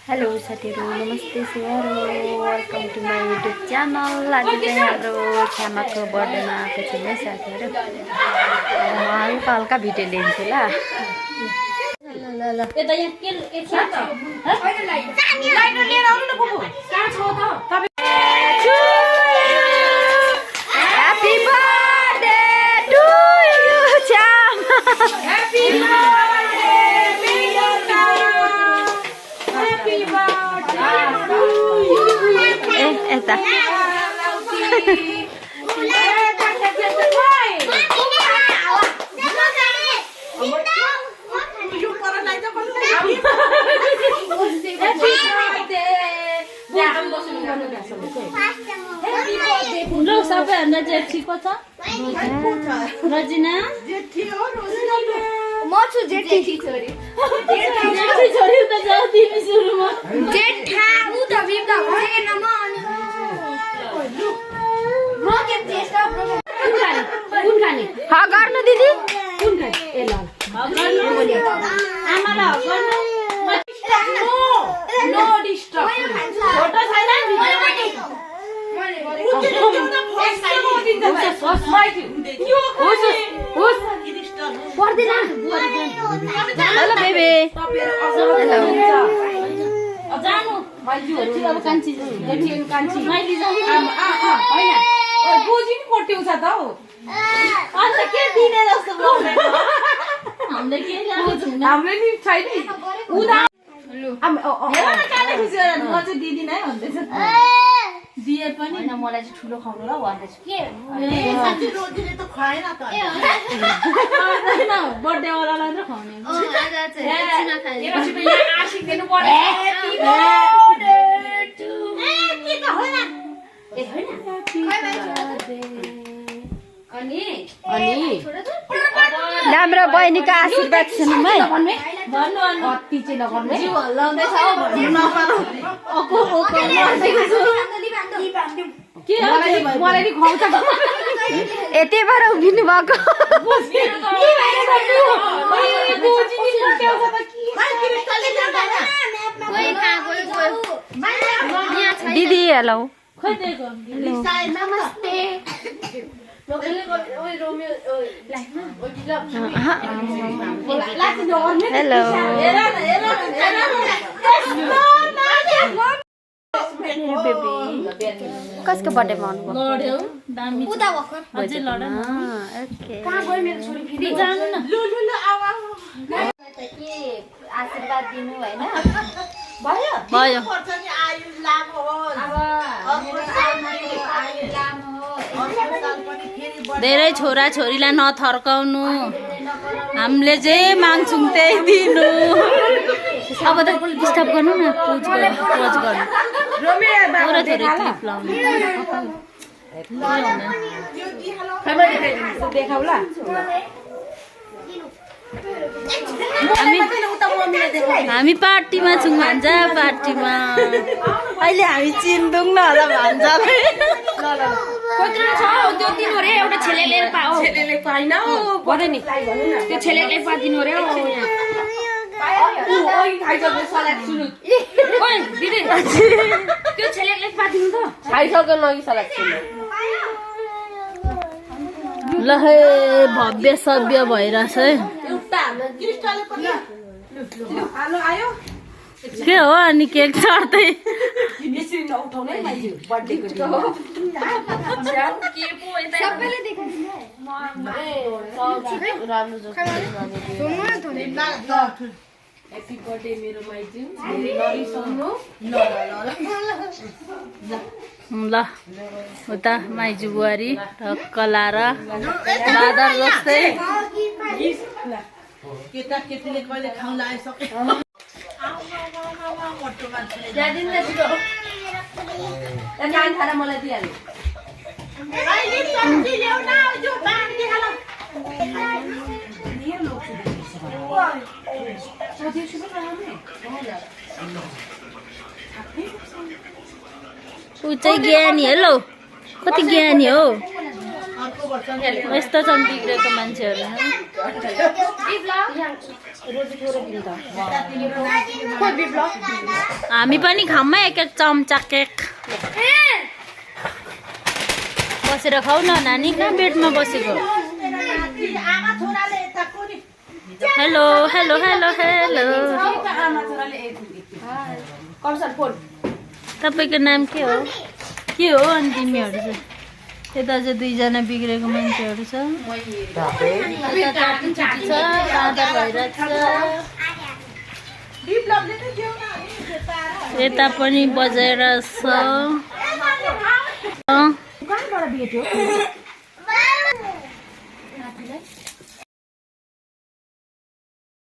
Hello साथीहरु, नमस्ते स्याहारो, welcome to my YouTube channel. आज चाहिँ हाम्रो छ्यामाको बर्थडेमा आएको छु है साथीहरु। म हल्का हल्का भिडियो लिन्छु ल। ह्यापी बर्थडे टु यु छ्यामा। Esta. Lo सबैभन्दा जेठी को छ रजिना म छु जेठी छोरी। जेठी छोरी त जाऊ तिमी सुरुमा जेठा उ त बिम्दा भएन म अनि म के चेष्टा कुन खाने हा गर्नु दिदी कुन खाने ए ल गर्नु आमालाई गर्नु नो डिस्टर्ब फोटो छैन हेलो बेबी जानु जेठी अब कान्छी जेठी कान्छी माइली जानु हैन ओइ बुझिन कोट्याउँछ त हौ अन्त के दिने जस्तो बोल्दैन हामीले के ल्याउँछ हामीले नि छैन उदा हेर न काले खुसी गरेर म चाहिँ दिदिन है भन्दैछ दिए पनि हैन मलाई चाहिँ ठुलो खाउनु ल भन्दैछु के साथी रोजीले त खुवाएन त हैन बर्थडे वालालाई त खुवाउने आज चाहिँ एकछिन खाने पछि यहाँ आशिक दिनु पर्यो ह्यापी बर्थडे टु के त होइन ए हैन अनि राम्रो बहिनीको आशीर्वाद सुनौँ है। भन्नु अति चाहिँ नगर्नु जिउ हल्लाउँदैछ हौ भन्नु नपारो अको के मलाई नि खुवाउँछ यतै भएर उभिनु भएको दिदी हेलो नमस्ते हेलो कसको बर्थडे मनाउनु लड्यौ दामी उता भर्खर अझै लड न ओके कहाँ गयो मेरो छोरी फेरि जानु न के आशीर्वाद दिनु हैन भयो भयो पर्छ नि आयु लामो होस् अर्को साल पनि फेरि धेरै छोरा छोरीलाई नथर्काउनु हामीले जे माग्छौँ त्यही दिनु अब त डिस्टर्ब गर्नु न पोज गर्नु छोरा छोरी क्लिप लाउनु देखाउला हामी पार्टीमा छौँ भन्छ पार्टीमा अहिले हामी चिन्दौँ न होला भन्छ कत्रो छ त्यो दिनु रे एउटा छेलेले छेलेले पाइन गर्दै नि त्यो छेलेले पादिनु रे ओइ खाइसक्यो सलाद सुनु ओइ दिदी त्यो छेलेले पादिनु त खाइसक्यो नगि सलाद सुनु ल हे भव्य सभ्य भइरहेछ है एउटा हाम्रो क्रिस्टलले पनि आलो आयो के हो अनि केक चढ्दै यसरी नउठाउने माइजू बर्थडेको दिन सबैले देखाइदिनु ह्यापी बर्थडे मेरो माइजू नरिसाउनु ल उता माइजू बुहारी ढक्क लाएर बादर जस्तै केटा केटीले कहिले खाउन आइसक्यो मोटो मान्छेले जादिन न छिटो खाना मलाई दिइहाल्नु अहिले सब्जी ल्याउ न जो बाँड दिहाल ऊ चाहिँ ज्ञानी हेलो कति ज्ञानी हो अर्को यस्तो छन् बिग्रेको मान्छेहरू हामी पनि खाऊँ है एक चम्चा केक बसेर खाऊ न नानी कहाँ बेडमा बसेको हेलो हेलो हेलो हेलो तपाईँको नाम के हो अनि तिमीहरू चाहिँ यता चाहिँ दुईजना बिग्रेको मान्छेहरू छ यता छ बाँदर भइरहेको छ यता पनि बजाएर छ